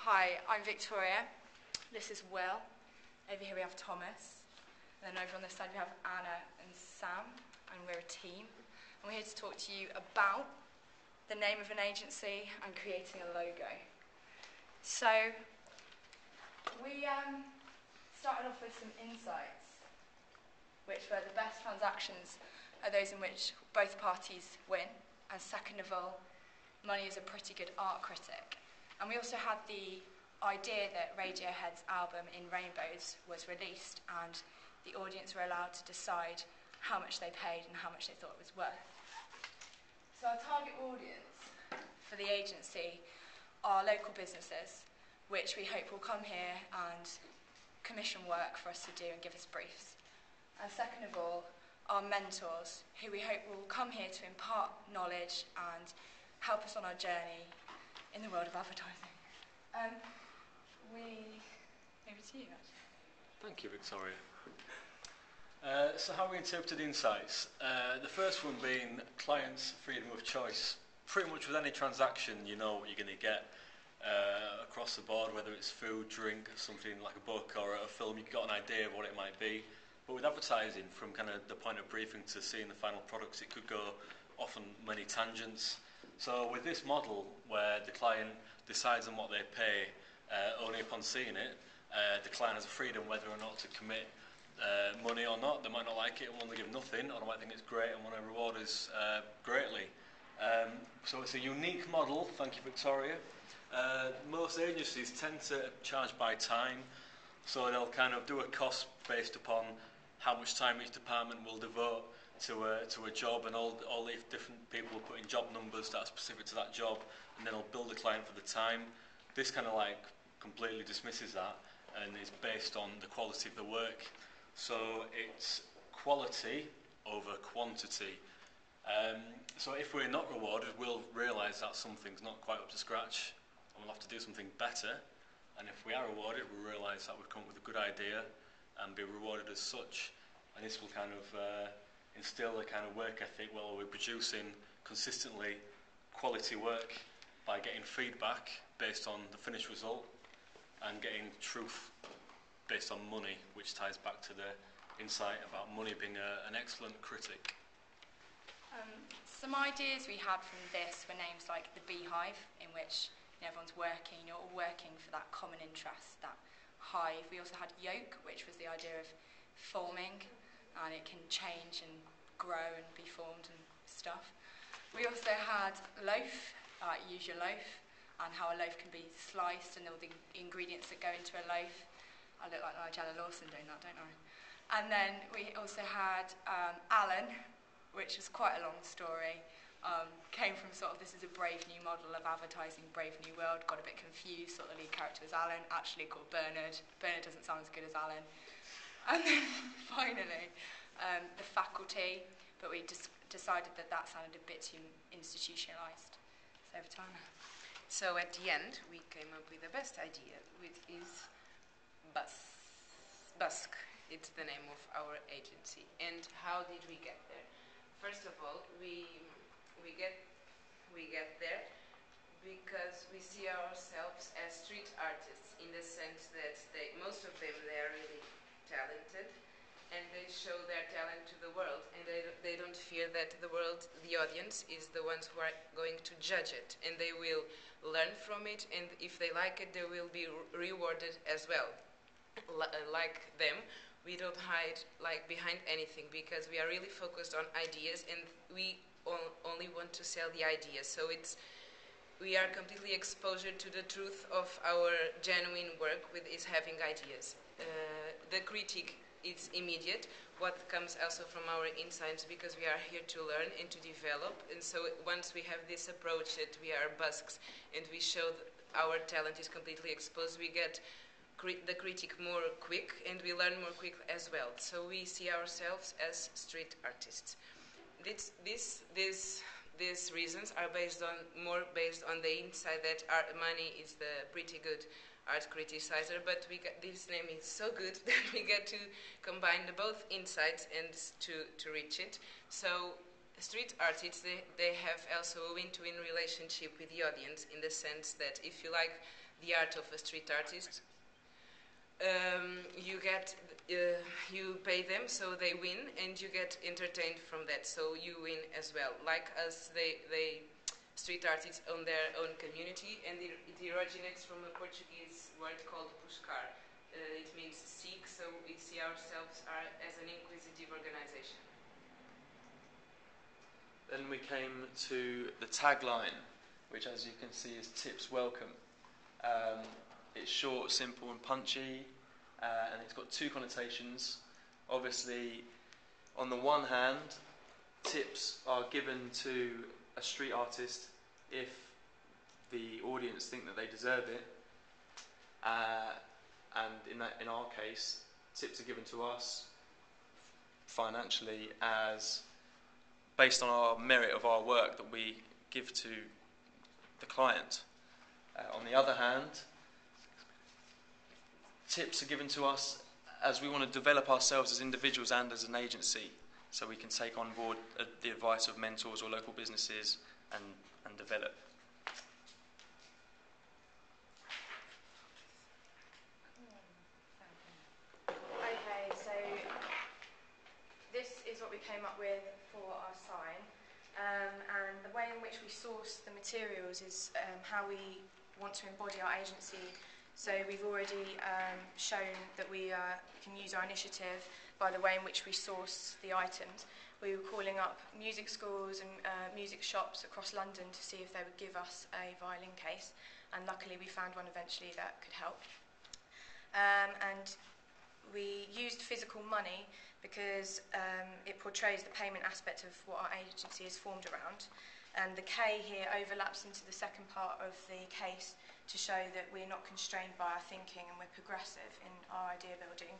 Hi, I'm Victoria. This is Will. Over here we have Thomas. And then over on this side we have Anna and Sam, and we're a team. And we're here to talk to you about the name of an agency and creating a logo. So, we started off with some insights, which were the best transactions are those in which both parties win, and second of all, money is a pretty good art critic. And we also had the idea that Radiohead's album In Rainbows was released and the audience were allowed to decide how much they paid and how much they thought it was worth. So our target audience for the agency are local businesses, which we hope will come here and commission work for us to do and give us briefs. And second of all, our mentors, who we hope will come here to impart knowledge and help us on our journey in the world of advertising. Over to you, actually. Thank you, Victoria. So how we interpreted insights. The first one being clients' freedom of choice. Pretty much with any transaction, you know what you're going to get across the board, whether it's food, drink, something like a book or a film, you've got an idea of what it might be. But with advertising, from kind of the point of briefing to seeing the final products, it could go often many tangents. So with this model, where the client decides on what they pay only upon seeing it, the client has a freedom whether or not to commit money or not. They might not like it and want to give nothing, or they might think it's great and want to reward us greatly. So it's a unique model, thank you, Victoria. Most agencies tend to charge by time, so they'll kind of do a cost based upon how much time each department will devote to a job, and all the different people will put in job numbers that are specific to that job, and then they'll bill the client for the time. This kind of like completely dismisses that and is based on the quality of the work. So it's quality over quantity. So if we're not rewarded, we'll realise that something's not quite up to scratch and we'll have to do something better. And if we are rewarded, we'll realise that we've come up with a good idea and be rewarded as such. And this will kind of instill a kind of work ethic where we're producing consistently quality work by getting feedback based on the finished result and getting truth based on money, which ties back to the insight about money being an excellent critic. Some ideas we had from this were names like the Beehive, in which everyone's working, you're all working for that common interest, that hive. We also had Yolk, which was the idea of forming, and it can change and grow and be formed and stuff. We also had Loaf, use your loaf, and how a loaf can be sliced and all the ingredients that go into a loaf. I look like Nigella Lawson doing that, don't I? And then we also had Alan, which was quite a long story. Came from sort of, this is a brave new model of advertising, brave new world, got a bit confused, thought the lead character was Alan, actually called Bernard. Bernard doesn't sound as good as Alan. And then finally, the Faculty, but we decided that that sounded a bit too institutionalised. So over to Anna. So at the end, we came up with the best idea, which is Busk. It's the name of our agency. And how did we get there? First of all, we get there because we see ourselves as street artists, in the sense that most of them, they are really talented, and they show their talent to the world, and they don't fear that the world, the audience, is the ones who are going to judge it, and they will learn from it, and if they like it, they will be rewarded as well. Like them, we don't hide behind anything, because we are really focused on ideas, and we only want to sell the ideas. So we are completely exposed to the truth of our genuine work, is having ideas. The critique is immediate. What comes also from our insights, because we are here to learn and to develop. And so once we have this approach that we are busks and we show that our talent is completely exposed, we get the critique more quick and we learn more quick as well. So we see ourselves as street artists. These reasons are more based on the insight that money is the pretty good art criticizer, but this name is so good that we get to combine both insights and to reach it. So street artists, they have also a win-to-win relationship with the audience, in the sense that if you like the art of a street artist, you pay them, so they win, and you get entertained from that, so you win as well. Like us, they street artists own their own community, and it originates from a Portuguese word called buscar. It means seek, so we see ourselves as an inquisitive organization. Then we came to the tagline, which, as you can see, is Tips Welcome. It's short, simple and punchy, and it's got two connotations. Obviously, on the one hand, tips are given to a street artist if the audience think that they deserve it, and in our case, tips are given to us financially as based on our merit of our work that we give to the client. On the other hand, tips are given to us as we want to develop ourselves as individuals and as an agency, so we can take on board the advice of mentors or local businesses and develop. Okay, so this is what we came up with for our sign, and the way in which we source the materials is how we want to embody our agency. So we've already shown that we can use our initiative by the way in which we source the items. We were calling up music schools and music shops across London to see if they would give us a violin case, and luckily we found one eventually that could help. And we used physical money because it portrays the payment aspect of what our agency is formed around. And the K here overlaps into the second part of the case to show that we're not constrained by our thinking and we're progressive in our idea building.